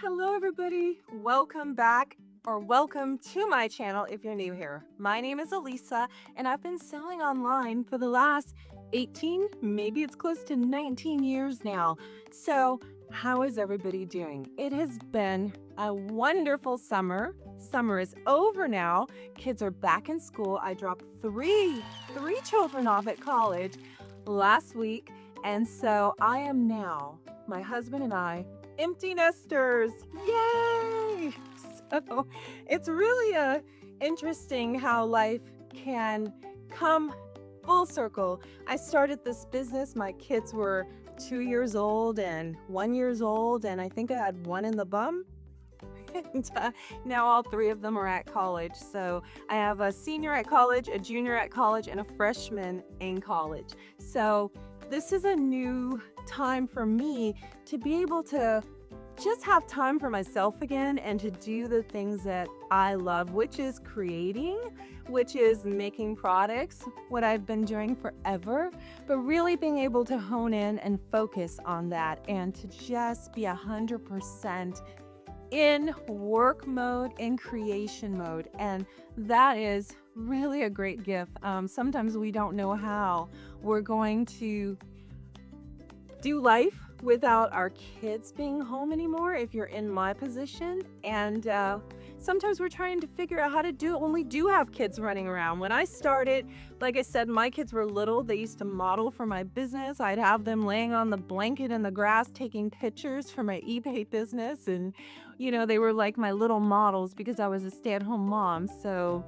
Hello, everybody. Welcome back or welcome to my channel if you're new here. My name is Elisa, and I've been selling online for the last 18, maybe it's close to 19 years now. So, how is everybody doing? It has been a wonderful summer. Summer is over now. Kids are back in school. I dropped three children off at college last week, and so I am now, my husband and I, empty nesters. Yay! So it's really interesting how life can come full circle. I started this business. My kids were 2 years old and 1 years old, and I think I had one in the bum. And now all three of them are at college. So I have a senior at college, a junior at college, and a freshman in college. So this is a new time for me to be able to just have time for myself again and to do the things that I love, which is creating, which is making products, what I've been doing forever, but really being able to hone in and focus on that and to just be 100% in work mode, in creation mode. And that is really a great gift. Sometimes we don't know how we're going to do life without our kids being home anymore if you're in my position. And sometimes we're trying to figure out how to do it when we do have kids running around. When I started, like I said, my kids were little. They used to model for my business. I'd have them laying on the blanket in the grass taking pictures for my eBay business. And, they were like my little models because I was a stay-at-home mom. So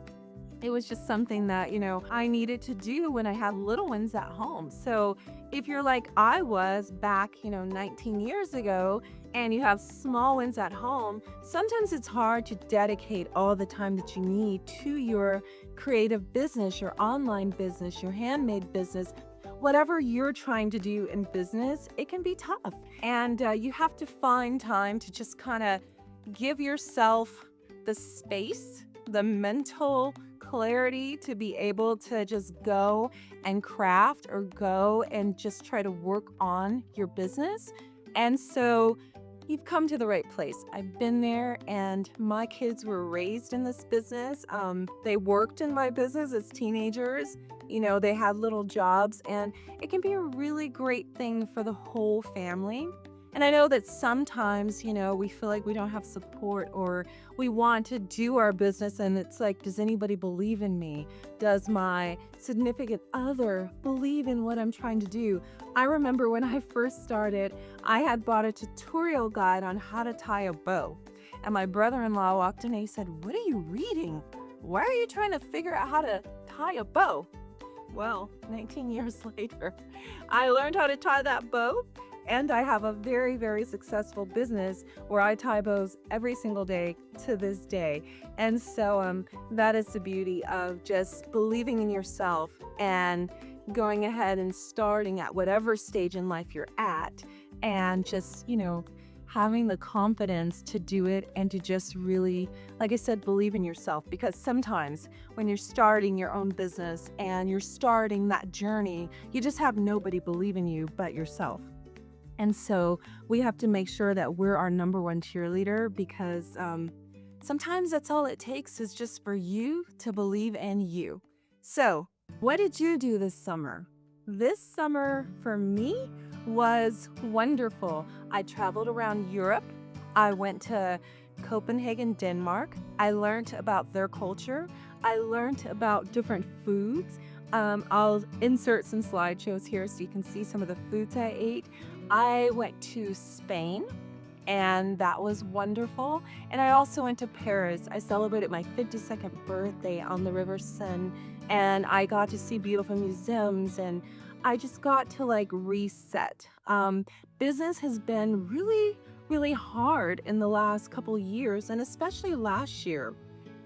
it was just something that, I needed to do when I had little ones at home. So if you're like I was back, 19 years ago, and you have small ones at home, sometimes it's hard to dedicate all the time that you need to your creative business, your online business, your handmade business. Whatever you're trying to do in business, it can be tough. And you have to find time to just kind of give yourself the space, the mental clarity to be able to just go and craft or go and just try to work on your business. And so you've come to the right place. I've been there, and my kids were raised in this business. They worked in my business as teenagers. They had little jobs, and it can be a really great thing for the whole family. And I know that sometimes, we feel like we don't have support, or we want to do our business and it's like, does anybody believe in me? Does my significant other believe in what I'm trying to do? I remember when I first started, I had bought a tutorial guide on how to tie a bow. And my brother-in-law walked in and he said, "What are you reading? Why are you trying to figure out how to tie a bow?" Well, 19 years later, I learned how to tie that bow. And I have a very, very successful business where I tie bows every single day to this day. And so that is the beauty of just believing in yourself and going ahead and starting at whatever stage in life you're at, and just, having the confidence to do it and to just really, like I said, believe in yourself. Because sometimes when you're starting your own business and you're starting that journey, you just have nobody believe in you but yourself. And so we have to make sure that we're our number one cheerleader, because sometimes that's all it takes is just for you to believe in you. So what did you do this summer? This summer for me was wonderful. I traveled around Europe. I went to Copenhagen, Denmark. I learned about their culture. I learned about different foods. I'll insert some slideshows here so you can see some of the foods I ate. I went to Spain, and that was wonderful. And I also went to Paris. I celebrated my 52nd birthday on the River Seine, and I got to see beautiful museums, and I just got to reset. Business has been really, really hard in the last couple of years, and especially last year.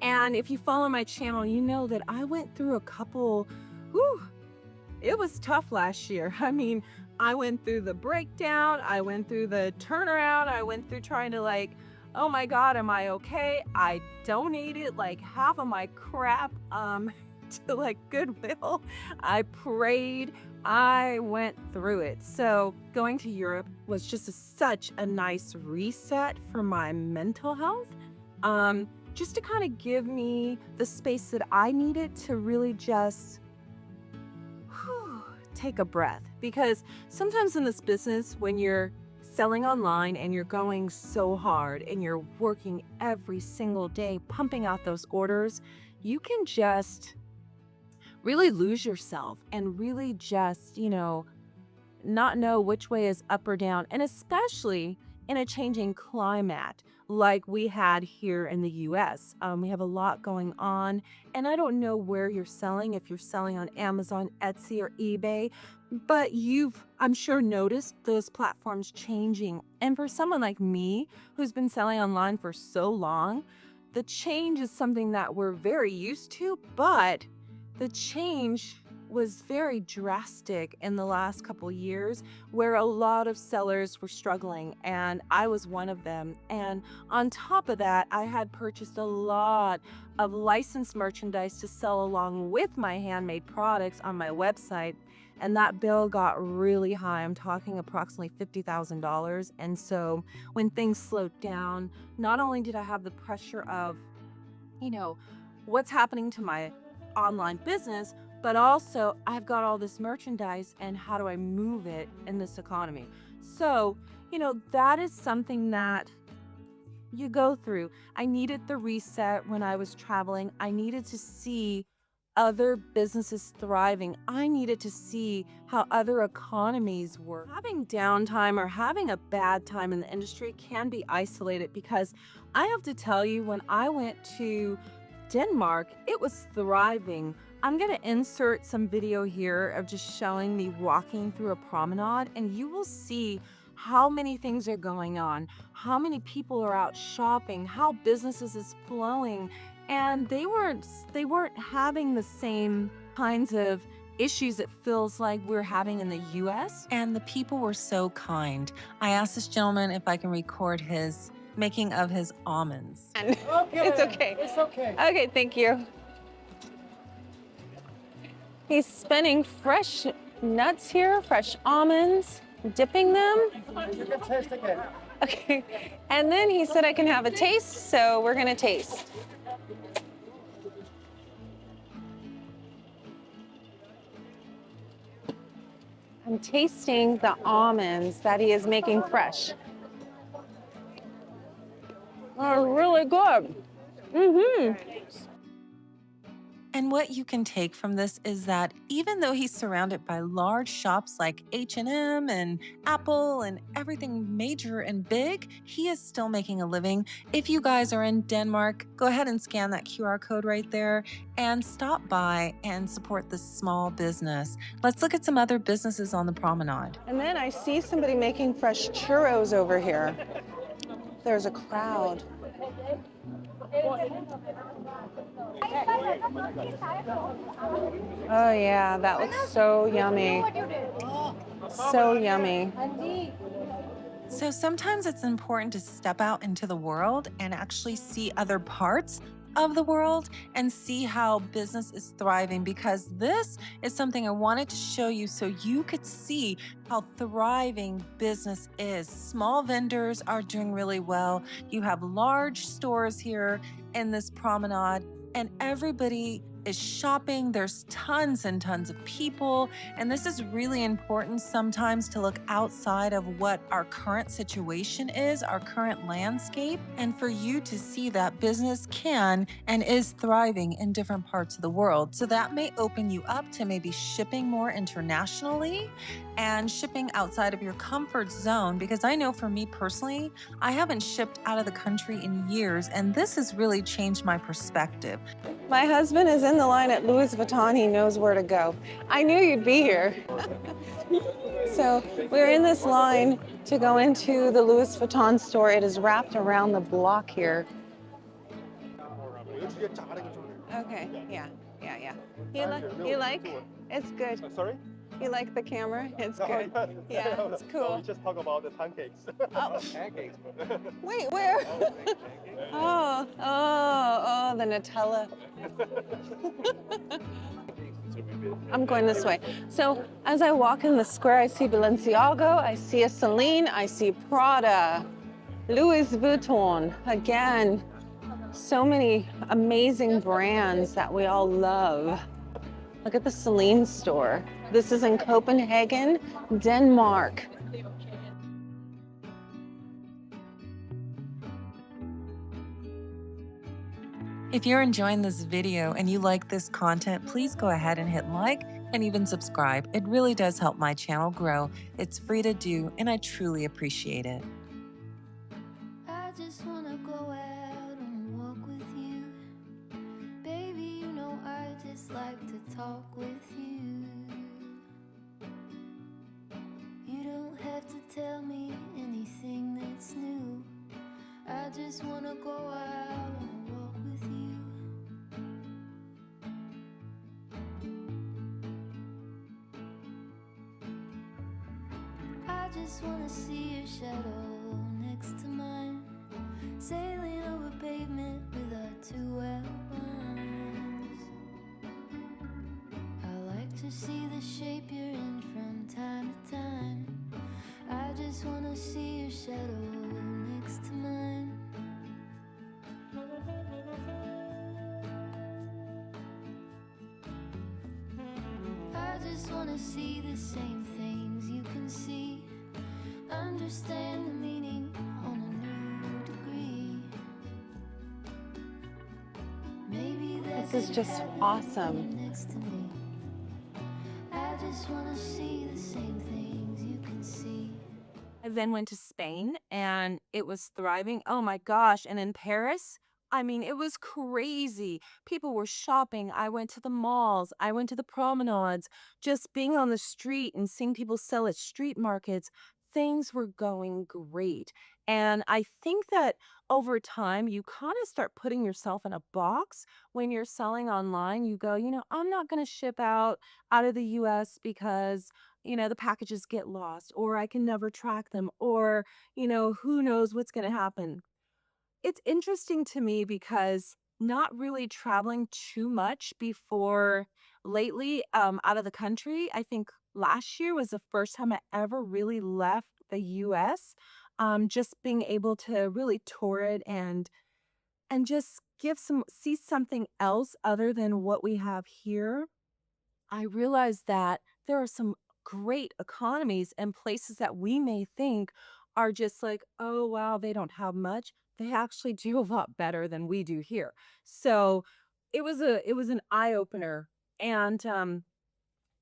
And if you follow my channel, you know that I went through a couple, it was tough last year. I mean, I went through the breakdown, I went through the turnaround, I went through trying to oh my God, am I okay? I donated half of my crap to like Goodwill. I prayed. I went through it. So going to Europe was just such a nice reset for my mental health. Just to kind of give me the space that I needed to really just take a breath. Because sometimes in this business, when you're selling online and you're going so hard and you're working every single day, pumping out those orders, you can just really lose yourself and really just, not know which way is up or down. And especially in a changing climate like we had here in the US. We have a lot going on, and I don't know where you're selling, if you're selling on Amazon, Etsy, or eBay, but I'm sure, noticed those platforms changing. And for someone like me who's been selling online for so long, the change is something that we're very used to, but the change was very drastic in the last couple years where a lot of sellers were struggling, and I was one of them. And on top of that, I had purchased a lot of licensed merchandise to sell along with my handmade products on my website, and that bill got really high. I'm talking approximately $50,000. And so when things slowed down, not only did I have the pressure of, what's happening to my online business, but also I've got all this merchandise and how do I move it in this economy? So, that is something that you go through. I needed the reset when I was traveling. I needed to see other businesses thriving. I needed to see how other economies work. Having downtime or having a bad time in the industry can be isolated, because I have to tell you, when I went to Denmark, it was thriving. I'm going to insert some video here of just showing me walking through a promenade, and you will see how many things are going on, how many people are out shopping, how businesses is flowing, and they weren't having the same kinds of issues it feels like we're having in the US. And the people were so kind. I asked this gentleman if I can record his making of his almonds. Okay. It's okay. It's okay. Okay, thank you. He's spinning fresh nuts here, fresh almonds, dipping them. You can taste again. Okay, and then he said I can have a taste, so we're gonna taste. I'm tasting the almonds that he is making fresh. They're really good. And what you can take from this is that even though he's surrounded by large shops like H&M and Apple and everything major and big, he is still making a living. If you guys are in Denmark, go ahead and scan that QR code right there and stop by and support this small business. Let's look at some other businesses on the promenade. And then I see somebody making fresh churros over here. There's a crowd. Oh yeah, that looks so yummy. So yummy. So sometimes it's important to step out into the world and actually see other parts of the world and see how business is thriving, because this is something I wanted to show you so you could see how thriving business is. Small vendors are doing really well. You have large stores here in this promenade, and everybody is shopping. There's tons and tons of people. And this is really important sometimes to look outside of what our current situation is, our current landscape, and for you to see that business can and is thriving in different parts of the world. So that may open you up to maybe shipping more internationally and shipping outside of your comfort zone. Because I know for me personally, I haven't shipped out of the country in years, and this has really changed my perspective. My husband is in the line at Louis Vuitton. He knows where to go. I knew you'd be here. So we're in this line to go into the Louis Vuitton store. It is wrapped around the block here. Okay, yeah. You like? It's good. Sorry? You like the camera? It's No, good. Yeah, it's So cool. we just talk about the pancakes. Oh. Pancakes. Wait, where? Oh, the Nutella. I'm going this way. So as I walk in the square, I see Balenciaga, I see a Celine, I see Prada, Louis Vuitton. Again, so many amazing brands that we all love. Look at the Celine store. This is in Copenhagen, Denmark. If you're enjoying this video and you like this content, please go ahead and hit like and even subscribe. It really does help my channel grow. It's free to do, and I truly appreciate it. I just wanna go out on a walk with you. Baby, you know I just like to talk with you. You don't have to tell me anything that's new. I just wanna go out on a walk with you. I just wanna see your shadow next to mine, sailing over pavement with our two outlines. I like to see the shape you're in from time to time. I just wanna see your shadow next to mine. I just wanna see the same things you can see, understand the meaning on a new degree. Maybe This is just awesome. next to me. I just wanna see the same things you can see. I then went to Spain and it was thriving. Oh my gosh. And in Paris, I mean, it was crazy. People were shopping. I went to the malls. I went to the promenades. Just being on the street and seeing people sell at street markets, things were going great. And I think that over time, you kind of start putting yourself in a box when you're selling online. You go, I'm not going to ship out of the US because the packages get lost, or I can never track them, or, who knows what's going to happen. It's interesting to me because not really traveling too much before lately out of the country. I think last year was the first time I ever really left the US. Just being able to really tour it and just see something else other than what we have here. I realized that there are some great economies and places that we may think are just like, oh, wow, they don't have much. They actually do a lot better than we do here. So it was an eye opener. And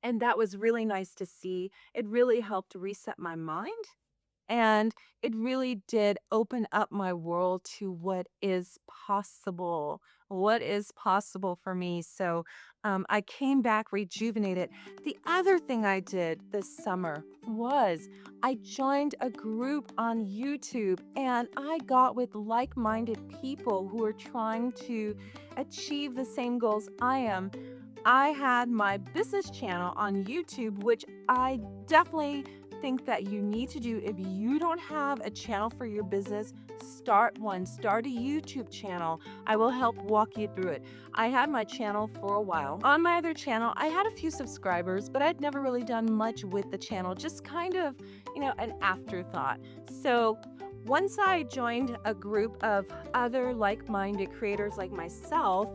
that was really nice to see. It really helped reset my mind. And it really did open up my world to what is possible for me. So I came back rejuvenated. The other thing I did this summer was I joined a group on YouTube and I got with like minded people who are trying to achieve the same goals I am. I had my business channel on YouTube, which I definitely think that you need to do. If you don't have a channel for your business, start one. Start a YouTube channel. I will help walk you through it. I had my channel for a while. On my other channel, I had a few subscribers, but I'd never really done much with the channel, just kind of, an afterthought. So once I joined a group of other like-minded creators like myself,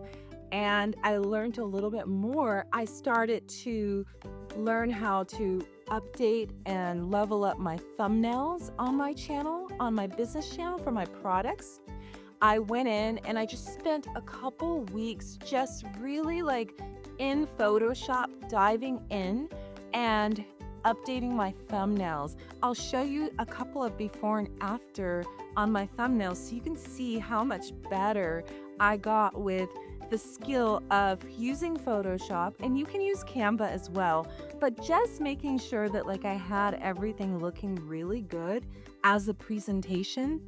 and I learned a little bit more, I started to learn how to update and level up my thumbnails on my channel, on my business channel for my products. I went in and I just spent a couple weeks just really in Photoshop diving in and updating my thumbnails. I'll show you a couple of before and after on my thumbnails so you can see how much better I got with the skill of using Photoshop, and you can use Canva as well, but just making sure that I had everything looking really good as a presentation.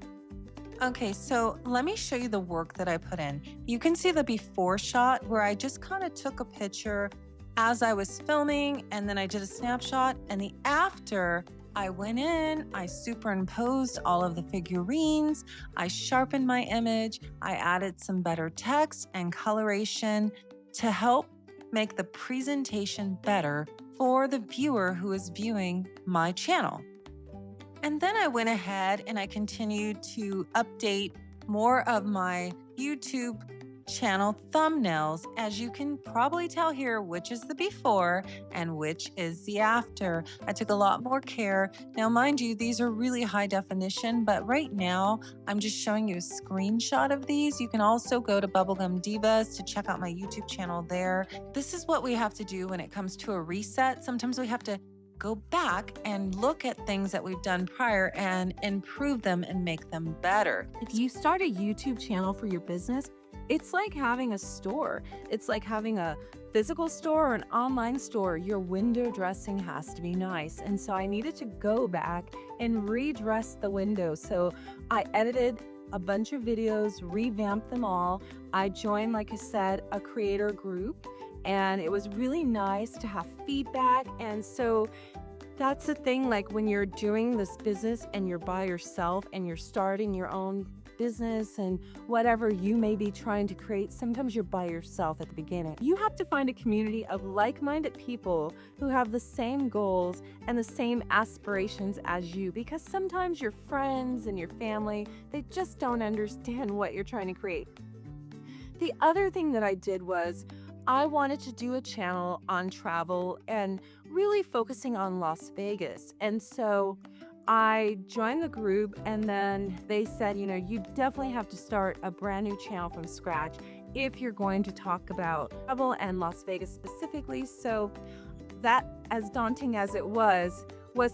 Okay, so let me show you the work that I put in. You can see the before shot where I just kind of took a picture as I was filming and then I did a snapshot, and the after I went in, I superimposed all of the figurines, I sharpened my image, I added some better text and coloration to help make the presentation better for the viewer who is viewing my channel. And then I went ahead and I continued to update more of my YouTube channel thumbnails. As you can probably tell here, which is the before and which is the after. I took a lot more care. Now, mind you, these are really high definition, but right now I'm just showing you a screenshot of these. You can also go to Bubblegum Divas to check out my YouTube channel there. This is what we have to do when it comes to a reset. Sometimes we have to go back and look at things that we've done prior and improve them and make them better. If you start a YouTube channel for your business, it's like having a store. It's like having a physical store or an online store. Your window dressing has to be nice. And so I needed to go back and redress the windows. So I edited a bunch of videos, revamped them all. I joined, like I said, a creator group, and it was really nice to have feedback. And so that's the thing, like when you're doing this business and you're by yourself and you're starting your own business and whatever you may be trying to create, sometimes you're by yourself at the beginning. You have to find a community of like-minded people who have the same goals and the same aspirations as you, because sometimes your friends and your family, they just don't understand what you're trying to create. The other thing that I did was I wanted to do a channel on travel and really focusing on Las Vegas. And so I joined the group, and then they said, you know, you definitely have to start a brand new channel from scratch if you're going to talk about travel and Las Vegas specifically. So that, as daunting as it was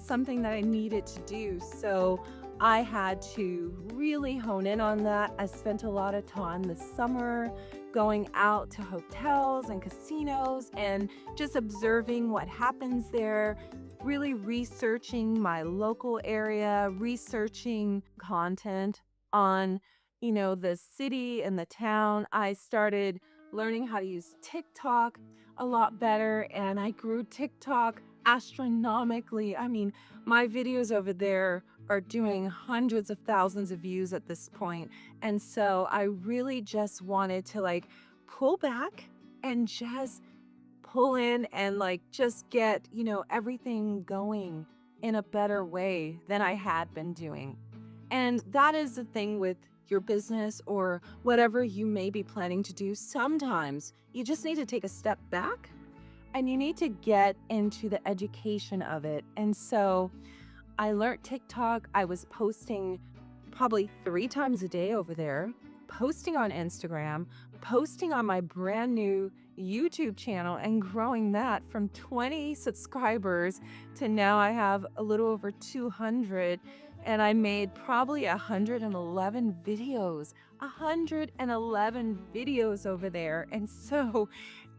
something that I needed to do. So I had to really hone in on that. I spent a lot of time this summer going out to hotels and casinos and just observing what happens there, really researching my local area, researching content on, you know, the city and the town. I started learning how to use TikTok a lot better, and I grew TikTok astronomically. I mean, my videos over there are doing hundreds of thousands of views at this point. And so I really just wanted to like pull back and just pull in and like just get, you know, everything going in a better way than I had been doing. And that is the thing with your business or whatever you may be planning to do. Sometimes you just need to take a step back and you need to get into the education of it. And so I learned TikTok. I was posting probably 3 times a day over there, posting on Instagram, posting on my brand new YouTube channel, and growing that from 20 subscribers to now I have a little over 200. And I made probably 111 videos, 111 videos over there. And so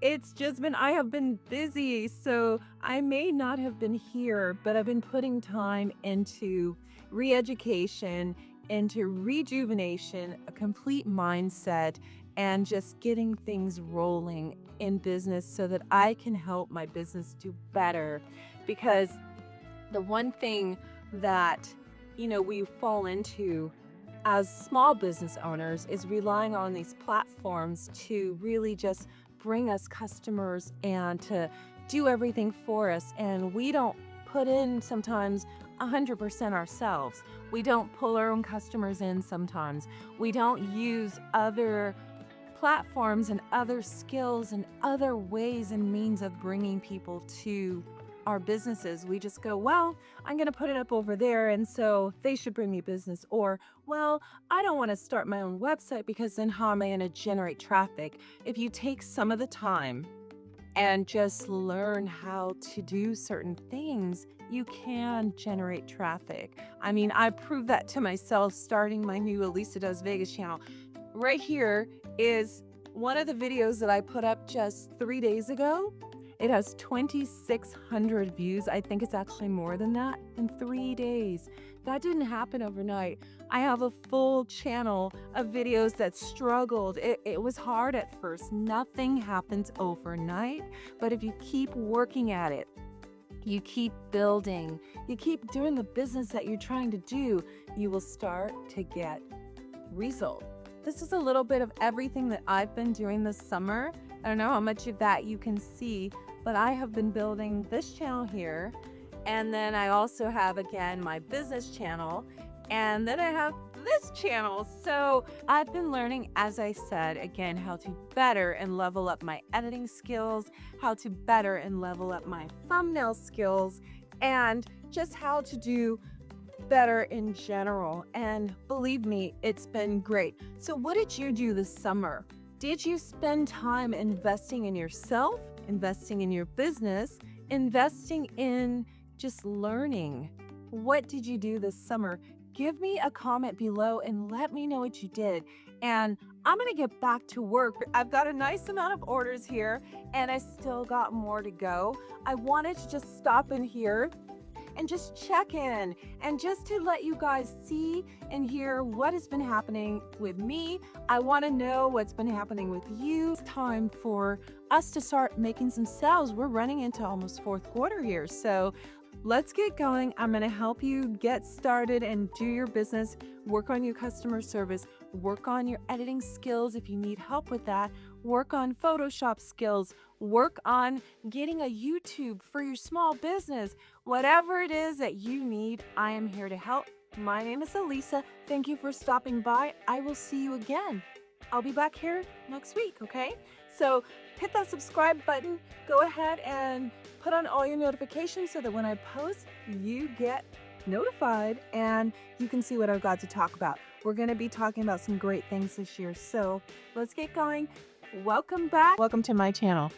it's just been, I have been busy. So I may not have been here, but I've been putting time into re-education, into rejuvenation, a complete mindset, and just getting things rolling in business so that I can help my business do better. Because the one thing that, you know, we fall into as small business owners is relying on these platforms to really just bring us customers and to do everything for us. And we don't put in sometimes 100% ourselves. We don't pull our own customers in sometimes. We don't use other platforms and other skills and other ways and means of bringing people to our businesses. We just go, well, I'm going to put it up over there, and so they should bring me business. Or, well, I don't want to start my own website because then how am I going to generate traffic? If you take some of the time and just learn how to do certain things, you can generate traffic. I mean, I proved that to myself starting my new Elisa Does Vegas channel. Right here is one of the videos that I put up just 3 days ago. It has 2,600 views. I think it's actually more than that in 3 days. That didn't happen overnight. I have a full channel of videos that struggled. It was hard at first. Nothing happens overnight, but if you keep working at it, you keep building, you keep doing the business that you're trying to do, you will start to get result. This is a little bit of everything that I've been doing this summer. I don't know how much of that you can see, but I have been building this channel here. And then I also have, again, my business channel. And then I have this channel. So I've been learning, as I said, again, how to better and level up my editing skills, how to better and level up my thumbnail skills, and just how to do better in general. And believe me, it's been great. So what did you do this summer? Did you spend time investing in yourself, investing in your business, investing in just learning? What did you do this summer? Give me a comment below and let me know what you did. And I'm gonna get back to work. I've got a nice amount of orders here and I still got more to go. I wanted to just stop in here and just check in and just to let you guys see and hear what has been happening with me. I want to know what's been happening with you. It's time for us to start making some sales. We're running into almost fourth quarter here. So let's get going. I'm going to help you get started and do your business, work on your customer service, work on your editing skills if you need help with that, work on Photoshop skills, work on getting a YouTube for your small business. Whatever it is that you need, I am here to help. My name is Elisa. Thank you for stopping by. I will see you again. I'll be back here next week, okay? So hit that subscribe button. Go ahead and put on all your notifications so that when I post, you get notified and you can see what I've got to talk about. We're going to be talking about some great things this year. So let's get going. Welcome back. Welcome to my channel.